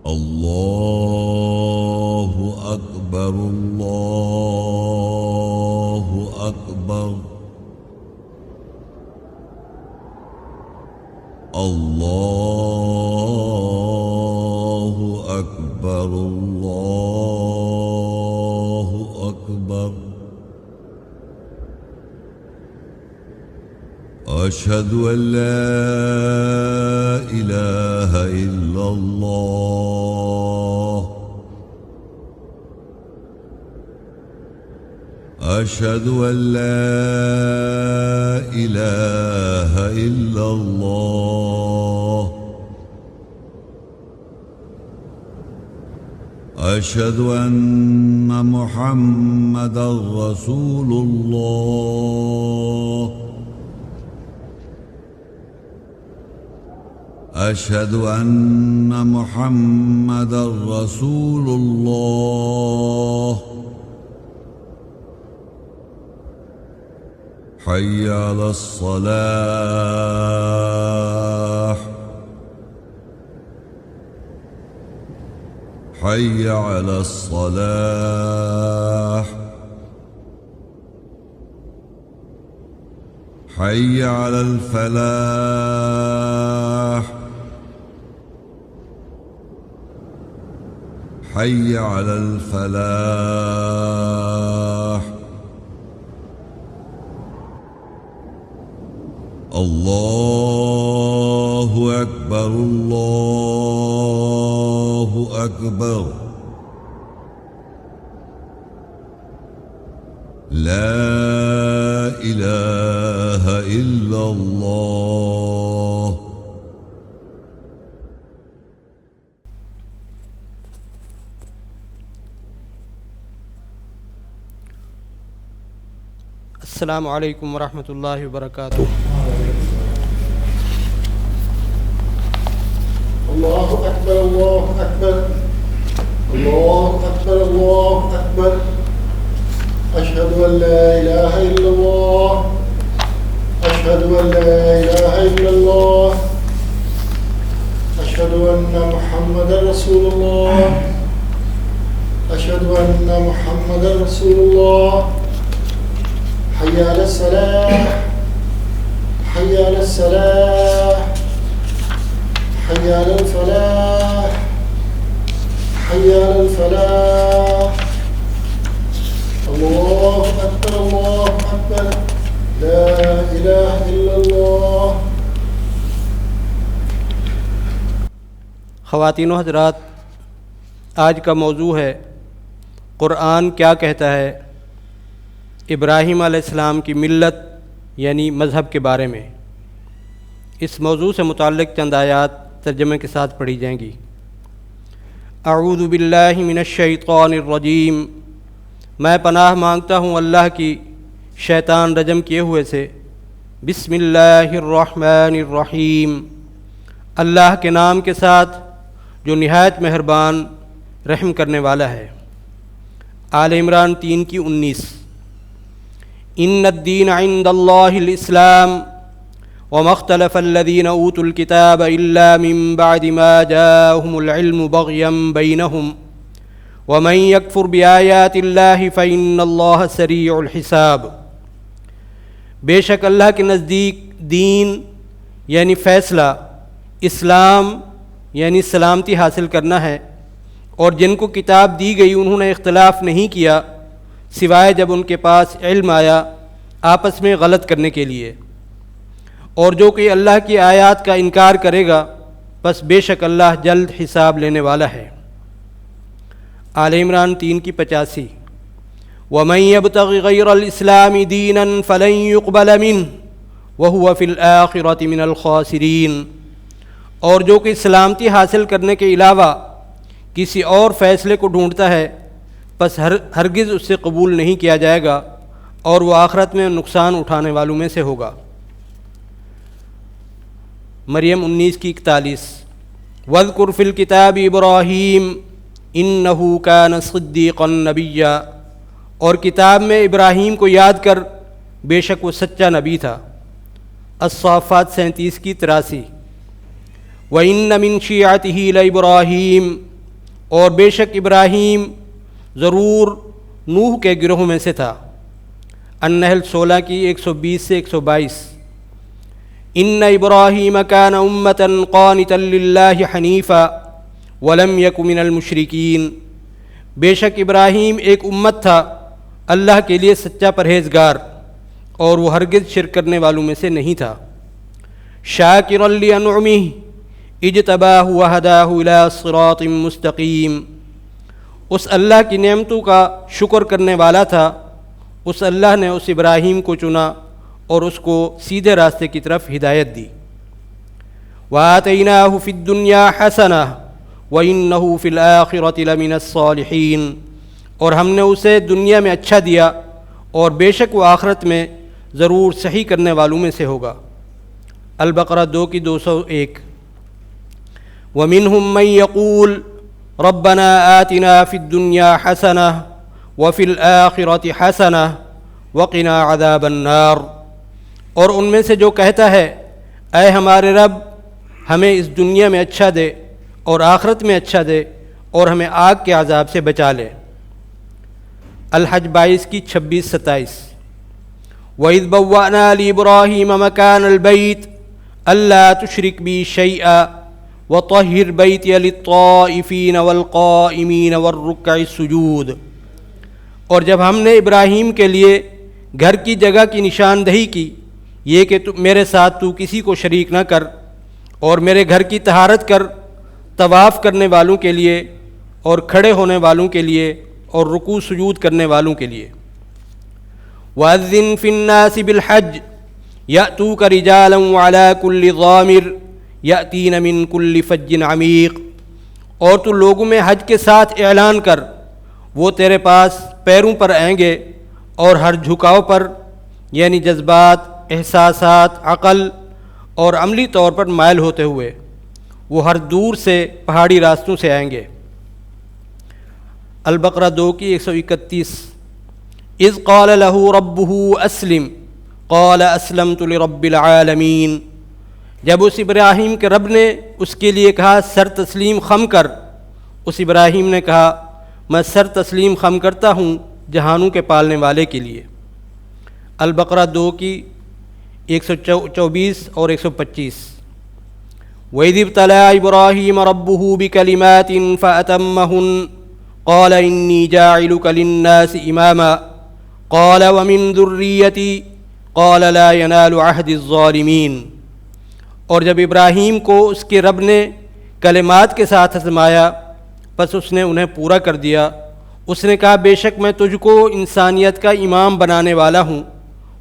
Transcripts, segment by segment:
الله أكبر الله أكبر الله أكبر الله أكبر أشهد أن لا إله إلا الله أشهد أن لا إله إلا الله أشهد أن محمدا رسول الله أشهد أن محمدا رسول الله حي على الصلاة حي على الصلاة حي على الفلاح حي على الفلاح الله أكبر الله أكبر لا إله إلا الله السلام علیکم ورحمۃ اللہ وبرکاتہ. اللہ اکبر اللہ اکبر اللہ اکبر اللہ اکبر اشہد ان لا الہ الا اللہ اشہد ان لا الہ الا اللہ اشہد ان محمد رسول اللہ اشہد ان محمد رسول اللہ حي على الصلاة حي على الصلاة حي على الفلاح حي على الفلاح الله أكبر الله أكبر لا إله إلا الله. خواتین و حضرات، آج کا موضوع ہے قرآن کیا کہتا ہے ابراہیم علیہ السلام کی ملت یعنی مذہب کے بارے میں. اس موضوع سے متعلق چند آیات ترجمے کے ساتھ پڑھی جائیں گی. اعوذ باللہ من الشیطان الرجیم، میں پناہ مانگتا ہوں اللہ کی شیطان رجم کیے ہوئے سے. بسم اللہ الرحمن الرحیم، اللہ کے نام کے ساتھ جو نہایت مہربان رحم کرنے والا ہے. آل عمران 3:19. ان الدین عند اللہ الاسلام وما اختلف الذین اوتوا الکتاب الا من بعد ما جاءهم العلم بغیا بینہم ومن یکفر بآیات اللہ فإن اللہ سریع الحساب. بے شک اللہ کے نزدیک دین یعنی فیصلہ، اسلام یعنی سلامتی حاصل کرنا ہے، اور جن کو کتاب دی گئی انہوں نے اختلاف نہیں کیا سوائے جب ان کے پاس علم آیا آپس میں غلط کرنے کے لیے. اور جو کہ اللہ کی آیات کا انکار کرے گا پس بے شک اللہ جلد حساب لینے والا ہے. آل عمران 3:85. وَمَن يَبْتَغِ غَيْرَ الْإِسْلَامِ دِينًا فَلَن يُقْبَلَ مِنْهُ وَهُوَ فِي الْآخِرَةِ مِنَ الْخَاسِرِينَ. اور جو کہ سلامتی حاصل کرنے کے علاوہ کسی اور فیصلے کو ڈھونڈتا ہے پس ہرگز اس سے قبول نہیں کیا جائے گا اور وہ آخرت میں نقصان اٹھانے والوں میں سے ہوگا. مریم 19:41. وَاذْكُرْ فِي الْكِتَابِ إِبْرَاهِيمَ إِنَّهُ كَانَ صِدِّيقًا نَبِيًّا. اور کتاب میں ابراہیم کو یاد کر، بے شک وہ سچا نبی تھا. الصافات 37:83. وَإِنَّ مِن شِيعَتِهِ لَإِبْرَاهِيمَ اور بے شک ابراہیم ضرور نوح کے گروہ میں سے تھا۔ النحل 16 کی 120 سے 122۔ ان ابراہیم کان امۃ قانتا للہ حنیفا ولم یک من المشرکین، بے شک ابراہیم ایک امت تھا اللہ کے لیے سچا پرہیزگار، اور وہ ہرگز شرک کرنے والوں میں سے نہیں تھا۔ شاکرا لانعمہ اجتباہ وہداہ الی صراط مستقیم، اس اللہ کی نعمتوں کا شکر کرنے والا تھا، اس اللہ نے اس ابراہیم کو چنا اور اس کو سیدھے راستے کی طرف ہدایت دی۔ وآتیناہ فی الدنیا حسنہ وإنہ فی الآخرۃ لمن الصالحین، اور ہم نے اسے دنیا میں اچھا دیا اور بے شک وہ آخرت میں ضرور صحیح کرنے والوں میں سے ہوگا۔ البقرہ 2 کی 201۔ ومنہم من یقول ربنا آتنا فی الدنیا حسنہ وفی الآخرۃ حسنہ وقنا عذاب النار، اور ان میں سے جو کہتا ہے اے ہمارے رب ہمیں اس دنیا میں اچھا دے اور آخرت میں اچھا دے اور ہمیں آگ کے عذاب سے بچا لے۔ الحج 22 کی 26-27۔ وَإِذْ بَوَّأْنَا لِإِبْرَاهِيمَ مَكَانَ الْبَيْتِ أَلَّا تُشْرِكْ بِي شَيْئًا وَطَهِّرْ بَيْتِيَ لِلطَّائِفِينَ وَالْقَائِمِينَ وَالرُّكَّعِ السُّجُودِ، اور جب ہم نے ابراہیم کے لیے گھر کی جگہ کی نشاندہی کی یہ کہ میرے ساتھ تو کسی کو شریک نہ کر، اور میرے گھر کی طہارت کر طواف کرنے والوں کے لیے اور کھڑے ہونے والوں کے لیے اور رکوع سجود کرنے والوں کے لیے۔ وَأَذِّن فِي النَّاسِ بِالْحَجِّ يَأْتُوكَ رِجَالًا وَعَلَىٰ كُلِّ ضَامِرٍ يَأْتِينَ مِن كُلِّ فَجٍّ عَمِيقٍ، اور تو لوگوں میں حج کے ساتھ اعلان کر، وہ تیرے پاس پیروں پر آئیں گے اور ہر جھکاؤ پر، یعنی جذبات، احساسات، عقل اور عملی طور پر مائل ہوتے ہوئے، وہ ہر دور سے پہاڑی راستوں سے آئیں گے۔ البقرہ 2 کی 131۔ اذ قال له ربه اسلم قال اسلمت لرب العالمین، جب اس ابراہیم کے رب نے اس کے لیے کہا سر تسلیم خم کر، اس ابراہیم نے کہا میں سر تسلیم خم کرتا ہوں جہانوں کے پالنے والے کے لیے۔ البقرہ 2 کی 124 اور 125۔ وَإِذِ ابْتَلَىٰ إِبْرَاهِيمَ رَبُّهُ بِكَلِمَاتٍ فَأَتَمَّهُنَّ قَالَ إِنِّي جَاعِلُكَ لِلنَّاسِ إِمَامًا قَالَ وَمِن ذُرِّيَّتِي قَالَ لَا يَنَالُ عَهْدِ الظَّالِمِينَ، اور جب ابراہیم کو اس کے رب نے کلمات کے ساتھ آزمایا پس اس نے انہیں پورا کر دیا، اس نے کہا بے شک میں تجھ کو انسانیت کا امام بنانے والا ہوں۔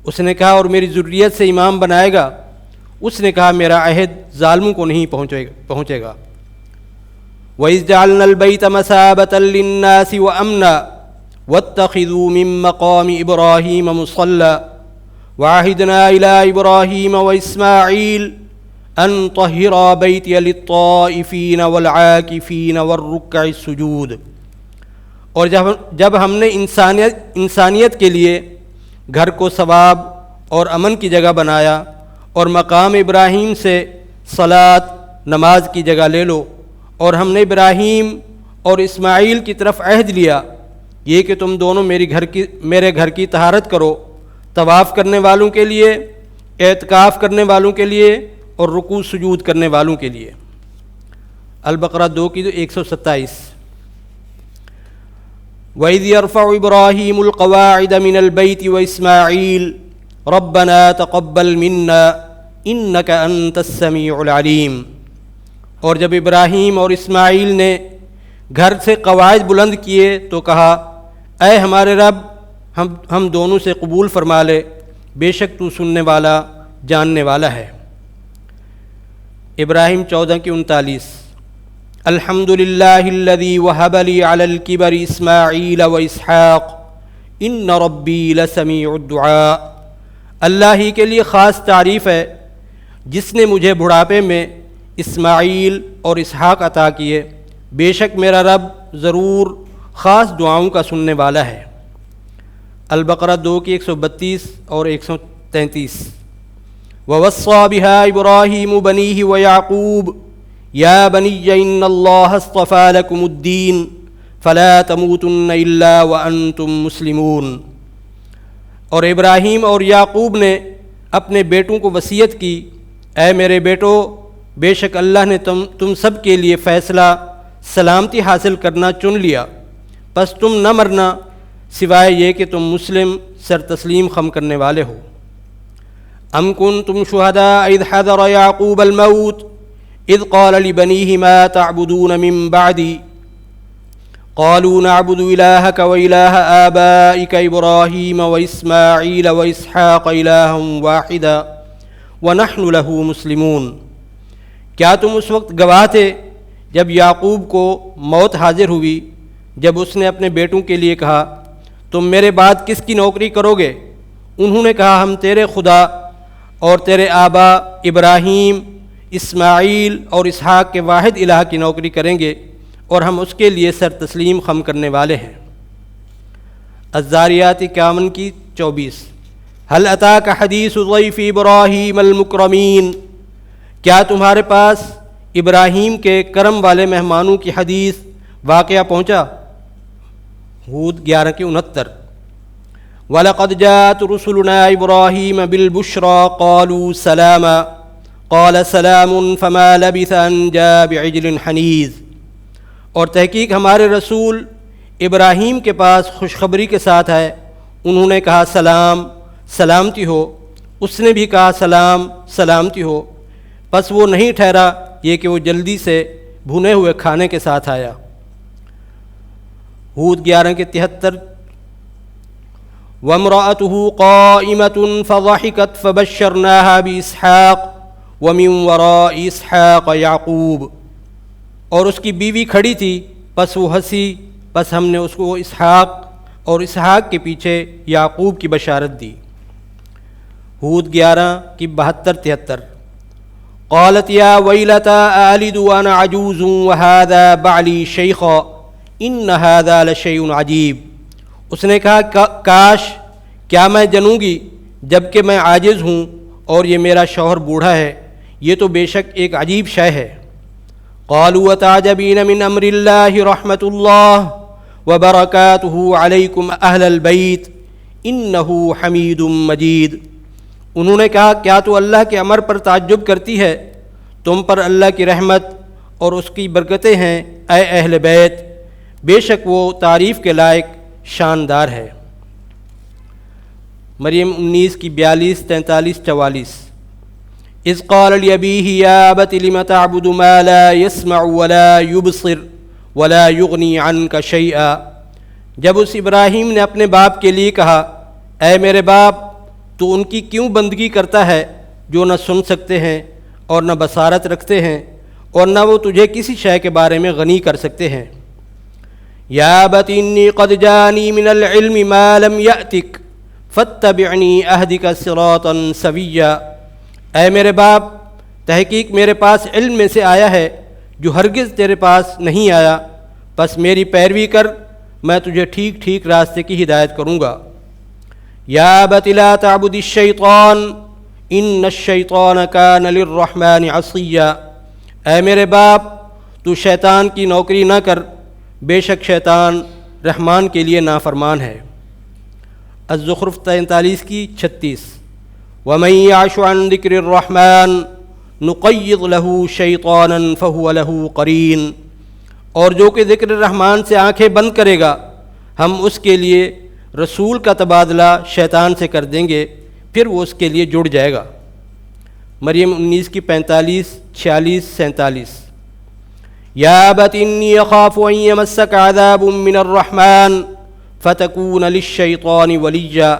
اس نے کہا اور میری ذریت سے امام بنائے گا؟ اس نے کہا میرا عہد ظالموں کو نہیں پہنچے گا۔ وَإِذْ جَعَلْنَا الْبَيْتَ مَثَابَةً لِلنَّاسِ وَأَمْنًا وَاتَّخِذُوا مِن مَّقَامِ إِبْرَاهِيمَ مُصَلًّى وَعَهِدْنَا إِلَىٰ إِبْرَاهِيمَ وَإِسْمَاعِيلَ أَن طَهِّرَا بَيْتِيَ لِلطَّائِفِينَ وَالْعَاكِفِينَ وَالرُّكَّعِ السُّجُودِ، اور جب ہم نے انسانیت کے لیے گھر کو ثواب اور امن کی جگہ بنایا، اور مقام ابراہیم سے صلاۃ نماز کی جگہ لے لو، اور ہم نے ابراہیم اور اسماعیل کی طرف عہد لیا یہ کہ تم دونوں میرے گھر کی طہارت کرو، طواف کرنے والوں کے لیے، اعتکاف کرنے والوں کے لیے اور رکوع سجود کرنے والوں کے لیے۔ البقرہ 2 کی 127۔ وَإِذْ يَرْفَعُ إِبْرَاهِيمُ الْقَوَاعِدَ مِنَ الْبَيْتِ وَإِسْمَاعِيلُ رَبَّنَا تَقَبَّلْ مِنَّا إِنَّكَ أَنْتَ السَّمِيعُ الْعَلِيمُ، اور جب ابراہیم اور اسماعیل نے گھر سے قواعد بلند کیے تو کہا اے ہمارے رب ہم دونوں سے قبول فرما لے، بے شک تو سننے والا جاننے والا ہے۔ ابراہیم 14 کی 39۔ الحمد للہ الذی وہب لی علی الکبر اسماعیل و اسحاق ان ربی لسمیع الدعاء، اللہ ہی کے لیے خاص تعریف ہے جس نے مجھے بڑھاپے میں اسماعیل اور اسحاق عطا کیے، بے شک میرا رب ضرور خاص دعاؤں کا سننے والا ہے۔ البقرہ 2 کی 132 اور 133۔ وَوَصَّى بِهَا إِبْرَاهِيمُ بَنِيهِ وَيَعْقُوبُ یا بنی ان اللہ اصطفى لکم الدین فلا تموتن الا وانتم مسلمون۔ اور ابراہیم اور یعقوب نے اپنے بیٹوں کو وصیت کی، اے میرے بیٹو، بے شک اللہ نے تم سب کے لیے فیصلہ سلامتی حاصل کرنا چن لیا، پس تم نہ مرنا سوائے یہ کہ تم مسلم سر تسلیم خم کرنے والے ہو۔ ام کنتم شہداء اذ حضر یعقوب الموت اذ قال لبنیہ ما تعبدون من بعدی قالوا نعبد الہک والہ آبائک ابراہیم واسماعیل واسحاق الہا واحدا ونحن له مسلمون۔ کیا تم اس وقت گواہ تھے جب یعقوب کو موت حاضر ہوئی، جب اس نے اپنے بیٹوں کے لیے کہا تم میرے بعد کس کی نوکری کرو گے؟ انہوں نے کہا ہم تیرے خدا اور تیرے آبا ابراہیم، اسماعیل اور اسحاق کے واحد الہ کی نوکری کریں گے اور ہم اس کے لیے سر تسلیم خم کرنے والے ہیں۔ الذاریات 51 کی 24۔ هل اتاک حدیث ضیف ابراہیم المکرمین، کیا تمہارے پاس ابراہیم کے کرم والے مہمانوں کی حدیث واقعہ پہنچا؟ ہود 11 کی 69۔ وَلَقَدْ جَاءَتْ رُسُلُنَا إِبْرَاهِيمَ بِالْبُشْرَى قَالُوا سَلَامًا قَالَ سَلَامٌ فَمَا لَبِثَ أَنْ جَاءَ بِعِجْلٍ حَنِيذٍ۔ اور تحقیق ہمارے رسول ابراہیم کے پاس خوشخبری کے ساتھ ہے، انہوں نے کہا سلام، سلامتی ہو، اس نے بھی کہا سلام، سلامتی ہو، پس وہ نہیں ٹھہرا یہ کہ وہ جلدی سے بھنے ہوئے کھانے کے ساتھ آیا۔ ہود 11 کے 73۔ وَامْرَأَتُهُ قَائِمَةٌ فَضَحِكَتْ فَبَشَّرْنَاهَا بِإِسْحَاقَ وَمِنْ وَرَاءِ إِسْحَاقَ يَعْقُوبَ۔ اور اس کی بیوی کھڑی تھی، پس وہ ہنسی، پس ہم نے اس کو اسحاق اور اسحاق کے پیچھے یعقوب کی بشارت دی۔ ہود 11 کی 72-73۔ قالت یا ویلتا آلد وانا عجوز وهذا بعلی شیخا ان هذا لشیء عجیب۔ اس نے کہا کاش کیا میں جنوں گی جب کہ میں عاجز ہوں اور یہ میرا شوہر بوڑھا ہے، یہ تو بے شک ایک عجیب شے ہے۔ قالوا وتعجبین من امر اللہ رحمت اللہ وبرکاتہ علیکم اہل البیت انہ حمید مجید۔ انہوں نے کہا کیا تو اللہ کے امر پر تعجب کرتی ہے؟ تم پر اللہ کی رحمت اور اس کی برکتیں ہیں اے اہل بیت، بے شک وہ تعریف کے لائق شاندار ہے۔ مریم 19 کی 42-43-44۔ اذ قال لأبیہ یا ابت لم تعبد ما لا يسمع ولا يبصر ولا يغنی عنک شیئا۔ جب اس ابراہیم نے اپنے باپ کے لیے کہا اے میرے باپ، تو ان کی کیوں بندگی کرتا ہے جو نہ سن سکتے ہیں اور نہ بصارت رکھتے ہیں اور نہ وہ تجھے کسی شے کے بارے میں غنی کر سکتے ہیں۔ یا ابت انی قد جانی من العلم ما لم یأتک فاتبعنی اہدک صراطا سویا۔ اے میرے باپ، تحقیق میرے پاس علم میں سے آیا ہے جو ہرگز تیرے پاس نہیں آیا، پس میری پیروی کر، میں تجھے ٹھیک ٹھیک راستے کی ہدایت کروں گا۔ یا ابت لا تعبد الشیطان ان الشیطان کان للرحمن عصیا۔ اے میرے باپ، تو شیطان کی نوکری نہ کر، بے شک شیطان رحمان کے لیے نافرمان ہے۔ الزخرف 43 کی 36۔ ومن یعش عن ذکر الرحمن نقید له شیطانا فہو له قرین۔ اور جو کہ ذکر الرحمن سے آنکھیں بند کرے گا، ہم اس کے لیے رسول کا تبادلہ شیطان سے کر دیں گے، پھر وہ اس کے لیے جڑ جائے گا۔ مریم 19 کی 45-46-47۔ یا ابت انی اخاف ان یمسک عذاب من الرحمن فتکون للشیطان ولیا۔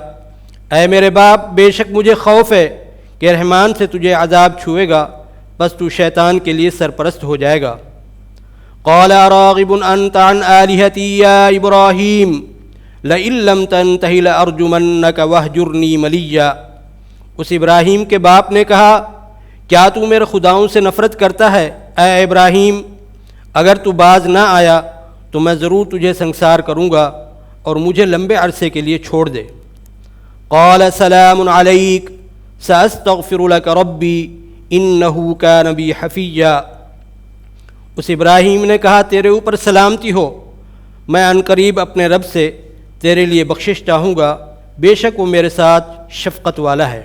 اے میرے باپ، بے شک مجھے خوف ہے کہ رحمان سے تجھے عذاب چھوئے گا، بس تو شیطان کے لیے سرپرست ہو جائے گا۔ قال اراغب انت عن آلہتی یا ابراہیم لئن لم تنتہ لارجمنک واہجرنی ملیا۔ اس ابراہیم کے باپ نے کہا کیا تو میرے خداؤں سے نفرت کرتا ہے اے ابراہیم؟ اگر تو باز نہ آیا تو میں ضرور تجھے سنگسار کروں گا اور مجھے لمبے عرصے کے لیے چھوڑ دے۔ قال سلام علیک ساستغفر لک ربی انہ کان بی حفیا۔ اس ابراہیم نے کہا تیرے اوپر سلامتی ہو، میں عنقریب اپنے رب سے تیرے لیے بخشش چاہوں گا، بے شک وہ میرے ساتھ شفقت والا ہے۔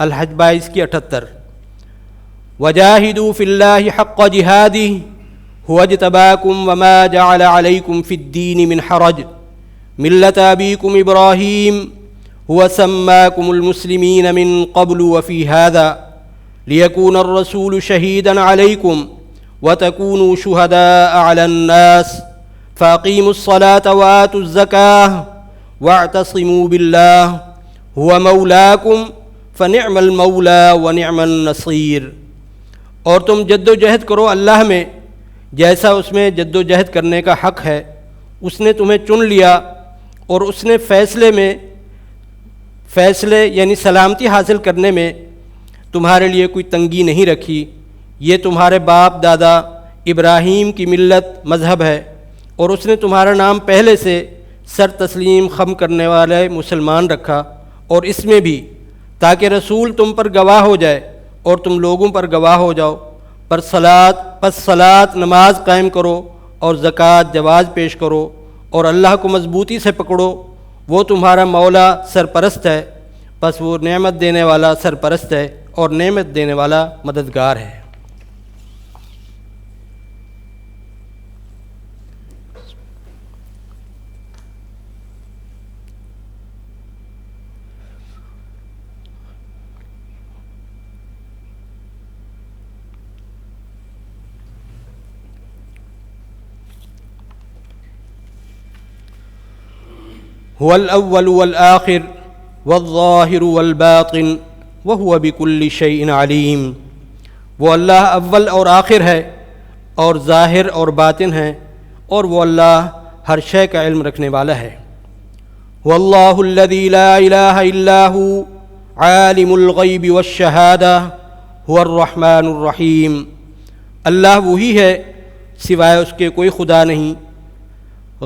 الحج 22 کی 78۔ وجاہدوا فی اللہ حق جہادہ هو اجتباکم وما جعل علیکم فی الدین من حرج ملۃ ابیکم ابراہیم هو سماکم المسلمین من قبل وفی هذا لیکون الرسول شہیدا علیکم وتکونوا شہداء علی الناس فاقیموا الصلاة وآتوا الزکاة واعتصموا باللہ هو مولاکم فنعم المولا ونعم النصیر۔ اور تم جد و جہد کرو اللہ میں جیسا اس میں جد و جہد کرنے کا حق ہے، اس نے تمہیں چن لیا اور اس نے فیصلے یعنی سلامتی حاصل کرنے میں تمہارے لیے کوئی تنگی نہیں رکھی۔ یہ تمہارے باپ دادا ابراہیم کی ملت مذہب ہے، اور اس نے تمہارا نام پہلے سے سر تسلیم خم کرنے والے مسلمان رکھا، اور اس میں بھی تاکہ رسول تم پر گواہ ہو جائے اور تم لوگوں پر گواہ ہو جاؤ۔ پس صلاۃ نماز قائم کرو اور زکوٰۃ جواز پیش کرو، اور اللہ کو مضبوطی سے پکڑو، وہ تمہارا مولا سرپرست ہے، پس وہ نعمت دینے والا سرپرست ہے اور نعمت دینے والا مددگار ہے۔ هو الأول والآخر والظاہر والباطن وهو بكل شيء علیم۔ وہ اللہ اول اور آخر ہے اور ظاہر اور باطن ہے، اور وہ اللہ ہر شے کا علم رکھنے والا ہے۔ واللہ الذی لا الہ الا هو عالم الغیب والشہادہ هو الرحمن الرحیم۔ اللہ وہی ہے، سوائے اس کے کوئی خدا نہیں،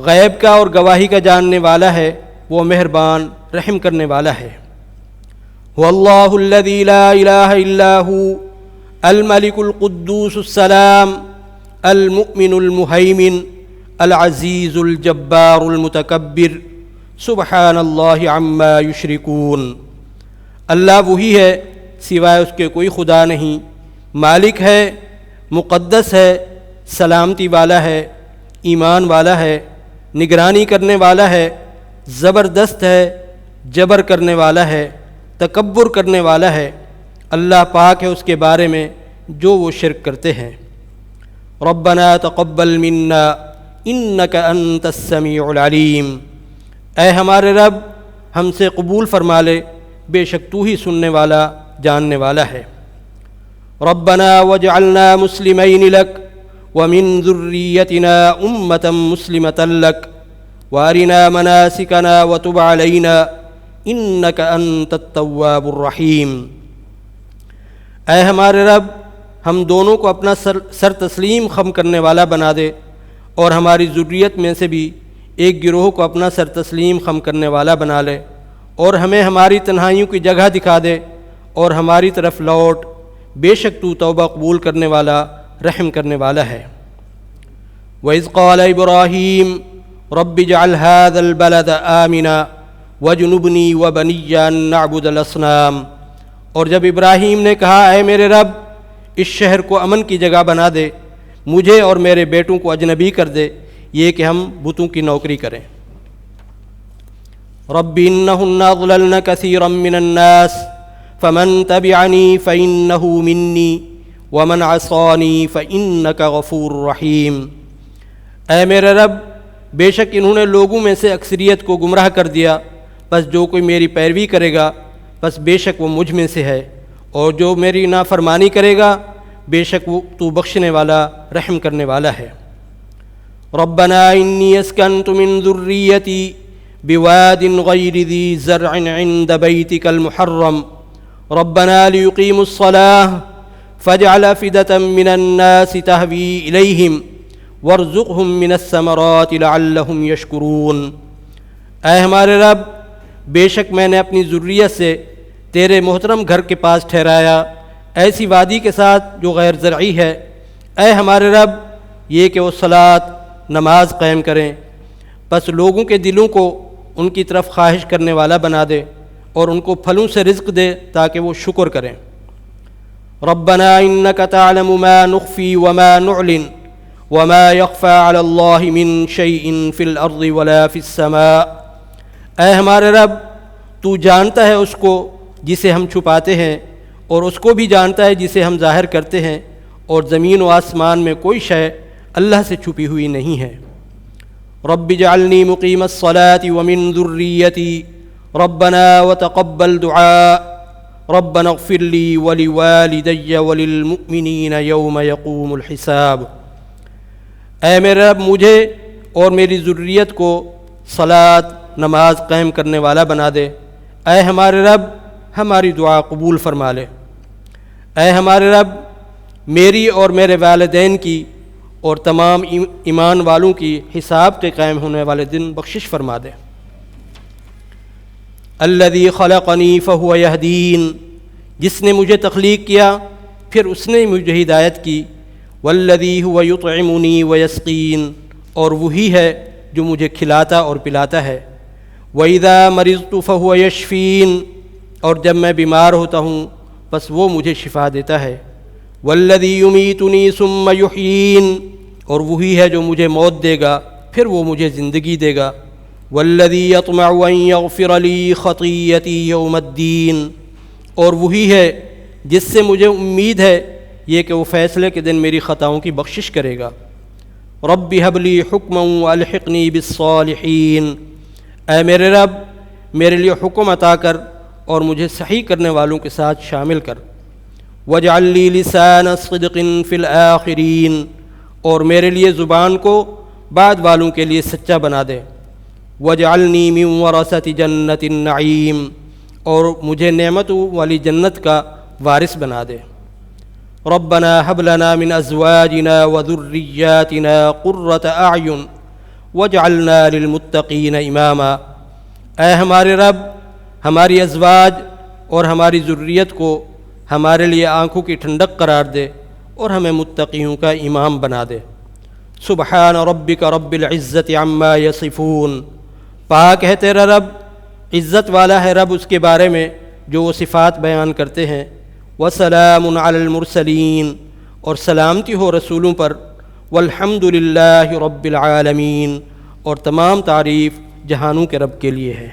غیب کا اور گواہی کا جاننے والا ہے، وہ مہربان رحم کرنے والا ہے۔ واللہ الذی لا الہ الا هو الملک القدوس السلام المؤمن المہیمن العزیز الجبار المتکبر سبحان اللہ عما یشرکون۔ اللہ وہی ہے، سوائے اس کے کوئی خدا نہیں، مالک ہے، مقدس ہے، سلامتی والا ہے، ایمان والا ہے، نگرانی کرنے والا ہے، زبردست ہے، جبر کرنے والا ہے، تکبر کرنے والا ہے۔ اللہ پاک ہے اس کے بارے میں جو وہ شرک کرتے ہیں۔ ربنا تقبل منا انک انت السمیع العلیم۔ اے ہمارے رب ہم سے قبول فرما لے، بے شک تو ہی سننے والا جاننے والا ہے۔ ربنا واجعلنا مسلمین لک ومن ذریتنا امة مسلمة لک وارنا مناسکنا وتب علینا انک انت التواب الرحیم۔ اے ہمارے رب ہم دونوں کو اپنا سر تسلیم خم کرنے والا بنا دے، اور ہماری ذریت میں سے بھی ایک گروہ کو اپنا سر تسلیم خم کرنے والا بنا لے، اور ہمیں ہماری تنہائیوں کی جگہ دکھا دے اور ہماری طرف لوٹ، بے شک تو توبہ قبول کرنے والا رحم کرنے والا ہے۔ وَإِذْ قَالَ إِبْرَاهِيمُ رَبِّ اجْعَلْ هَذَا الْبَلَدَ آمِنًا وَاجْنُبْنِي وَبَنِيَّ أَن نَّعْبُدَ الْأَصْنَامَ۔ اور جب ابراہیم نے کہا اے میرے رب اس شہر کو امن کی جگہ بنا دے، مجھے اور میرے بیٹوں کو اجنبی کر دے، یہ کہ ہم بتوں کی نوکری کریں۔ رب انہن اضللن کثیرا من الناس فمن تبعنی فإنہ منی ومن عصانی فإنک غفور رحیم۔ اے میرے رب بے شک انہوں نے لوگوں میں سے اکثریت کو گمراہ کر دیا، پس جو کوئی میری پیروی کرے گا پس بے شک وہ مجھ میں سے ہے، اور جو میری نافرمانی کرے گا بے شک وہ تو بخشنے والا رحم کرنے والا ہے۔ ربنا انی اسکنت من ذریتی بواد غیر ذی زرع عند بیتک المحرم ربنا لیقیموا الصلاة فاجعل افئدة من الناس تہوی الیہم وارزقہم من الثمرات لعلہم یشکرون۔ اے ہمارے رب بے شک میں نے اپنی ذریت سے تیرے محترم گھر کے پاس ٹھہرایا، ایسی وادی کے ساتھ جو غیر زرعی ہے، اے ہمارے رب یہ کہ وہ صلاۃ نماز قائم کریں، پس لوگوں کے دلوں کو ان کی طرف خواہش کرنے والا بنا دے اور ان کو پھلوں سے رزق دے تاکہ وہ شکر کریں۔ ربنا انک تعلم ما نخفی وما نعلن وما يخفى على اللہ من شیء فی الارض ولا فی السماء۔ اے ہمارے رب تو جانتا ہے اس کو جسے ہم چھپاتے ہیں اور اس کو بھی جانتا ہے جسے ہم ظاہر کرتے ہیں، اور زمین و آسمان میں کوئی شے اللہ سے چھپی ہوئی نہیں ہے۔ رب اجعلنی مقیم الصلاة ومن ذریتی ربنا وتقبل دعاء ربنا اغفر لی ولوالدی وللمؤمنین یوم یقوم الحساب۔ اے میرے رب مجھے اور میری ذریت کو صلاۃ نماز قائم کرنے والا بنا دے۔ اے ہمارے رب ہماری دعا قبول فرما لے۔ اے ہمارے رب میری اور میرے والدین کی اور تمام ایمان والوں کی حساب کے قائم ہونے والے دن بخشش فرما دے۔ الذی خلقنی فہو یہدین، جس نے مجھے تخلیق کیا پھر اس نے مجھے ہدایت کی۔ والذی هو یطعمنی ویسقین، اور وہی ہے جو مجھے کھلاتا اور پلاتا ہے۔ وَإِذَا مَرِضْتُ فَهُوَ يَشْفِينِ، اور جب میں بیمار ہوتا ہوں بس وہ مجھے شفا دیتا ہے۔ وَالَّذِي يُمِيتُنِي ثُمَّ يُحْيِينِ، اور وہی ہے جو مجھے موت دے گا پھر وہ مجھے زندگی دے گا۔ وَالَّذِي يَطْمَعُ أَن يَغْفِرَ لِي خَطِيَّتِي يَوْمَ الدِّينِ، اور وہی ہے جس سے مجھے امید ہے یہ کہ وہ فیصلے کے دن میری خطاؤں کی بخشش کرے گا۔ رب هب لي حکما والحقنی بالصالحین، اے میرے رب میرے لیے حکم عطا کر اور مجھے صحیح کرنے والوں کے ساتھ شامل کر۔ واجعل لي لسان صدق فی الآخرین، اور میرے لیے زبان کو بعد والوں کے لیے سچا بنا دے۔ واجعلنی من ورثۃ جنۃ النعیم، اور مجھے نعمتوں والی جنت کا وارث بنا دے۔ ربنا هب لنا من ازواجنا وذرياتنا قرة اعین واجعلنا للمتقین اماما۔ اے ہمارے رب ہماری ازواج اور ہماری ذریت کو ہمارے لیے آنکھوں کی ٹھنڈک قرار دے اور ہمیں متقیوں کا امام بنا دے۔ سبحان ربک رب العزت عما یصفون، پاک ہے تیرا رب، عزت والا ہے رب اس کے بارے میں جو وہ صفات بیان کرتے ہیں۔ وسلام علی المرسلین، اور سلامتی ہو رسولوں پر۔ والحمد للہ رب العالمین، اور تمام تعریف جہانوں کے رب کے لیے ہے۔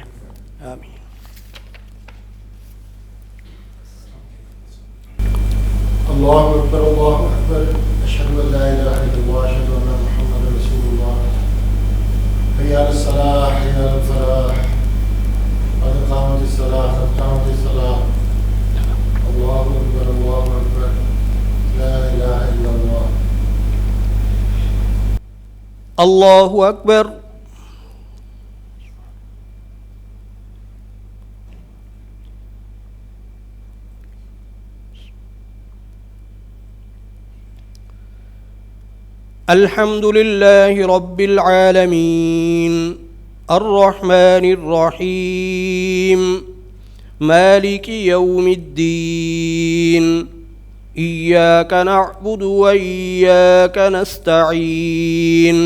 آمین۔ اللہ اکبر اللہ اکبر، اشہد ان لا الہ الا اللہ، اشہد ان محمد رسول اللہ۔ حی علی الصلاۃ حی علی الفلاح، قد قامت الصلاۃ قد قامت الصلاۃ۔ اللہ اکبر اللہ اکبر، لا الہ الا اللہ۔ اللہ اکبر۔ الحمد للہ رب العالمین، الرحمن الرحیم، مالک یوم الدین، ایاک نعبد وایاک نستعین،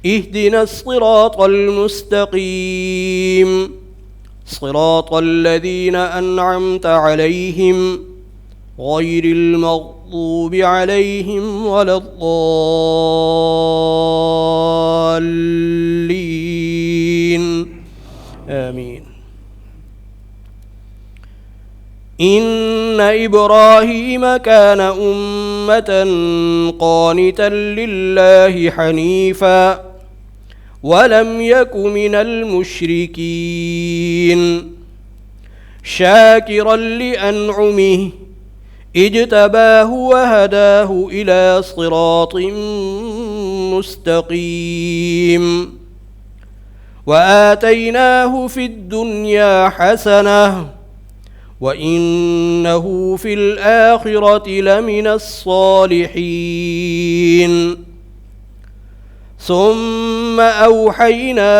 اہدنا الصراط المستقیم، صراط الذین انعمت علیہم غیر المغضوب علیہم ولا الضالین، آمین۔ ان ابراہیم کان امة قانتا للہ حنیفا ولم یک من المشرکین شاکرا لانعمہ اجتباہ وہداہ الى صراط مستقیم وآتیناہ فی الدنیا حسنہ وَإِنَّهُ فِي الْآخِرَةِ لَمِنَ الصَّالِحِينَ ثُمَّ أَوْحَيْنَا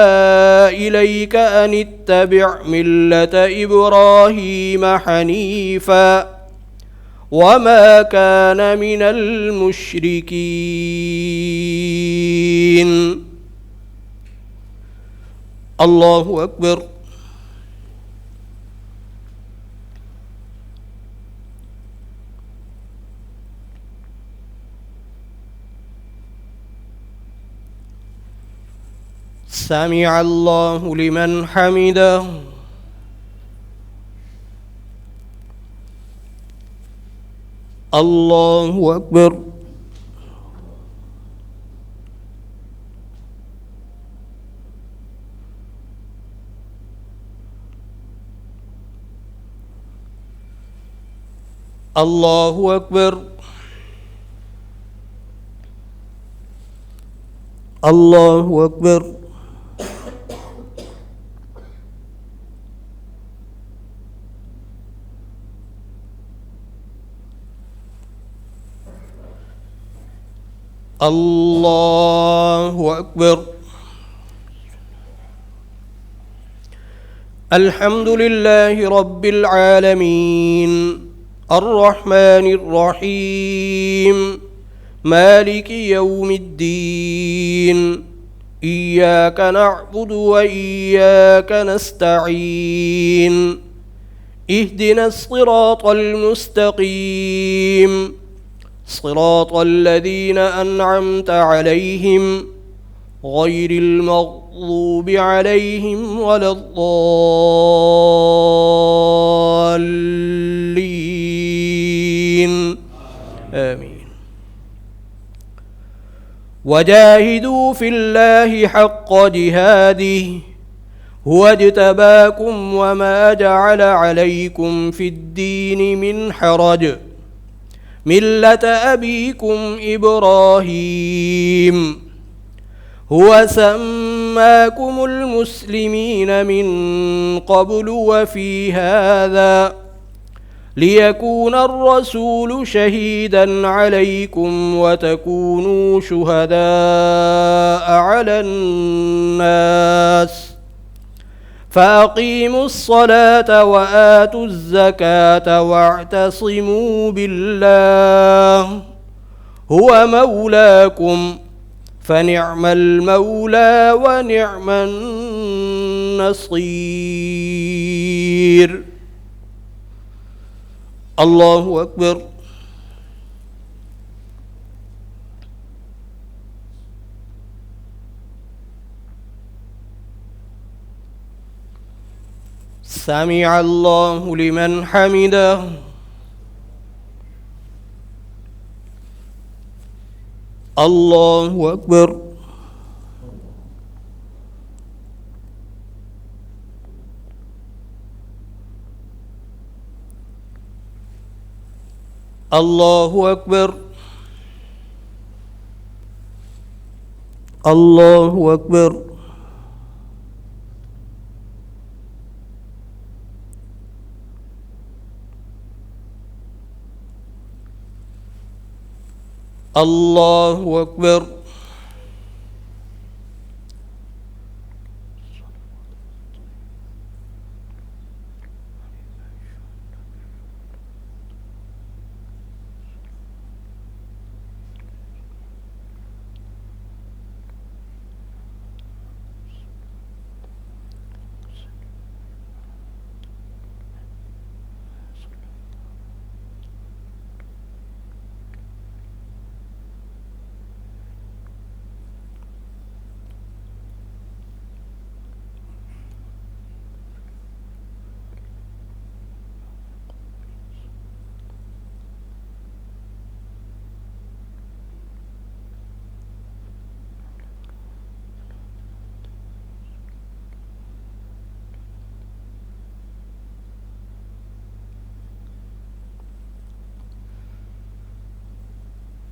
إِلَيْكَ أَنِ اتَّبِعْ مِلَّةَ إِبْرَاهِيمَ حَنِيفًا وما كان من المشركين. الله أكبر. سمع الله لمن حمده. الله أكبر. الله أكبر. الله أكبر. الله أكبر. الحمد لله رب العالمين الرحمن الرحيم مالك يوم الدين إياك نعبد وإياك نستعين اهدنا الصراط المستقيم صراط الذين أنعمت عليهم غير المغضوب عليهم ولا الضالين آمين. وجاهدوا في الله حق جهاده هو اجتباكم وما جعل عليكم في الدين من حرج ملة أبيكم إبراهيم هو سماكم المسلمين من قبل وفي هذا ليكون الرسول شهيدا عليكم وتكونوا شهداء على الناس فأقيموا الصلاة وآتوا الزكاة واعتصموا بالله هو مولاكم فنعم المولى ونعم النصير. الله أكبر. سمع الله لمن حمده. الله أكبر. الله أكبر. الله أكبر. الله أكبر.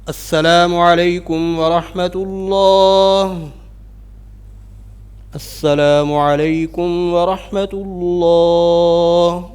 السلام عليكم ورحمة الله. السلام عليكم ورحمة الله.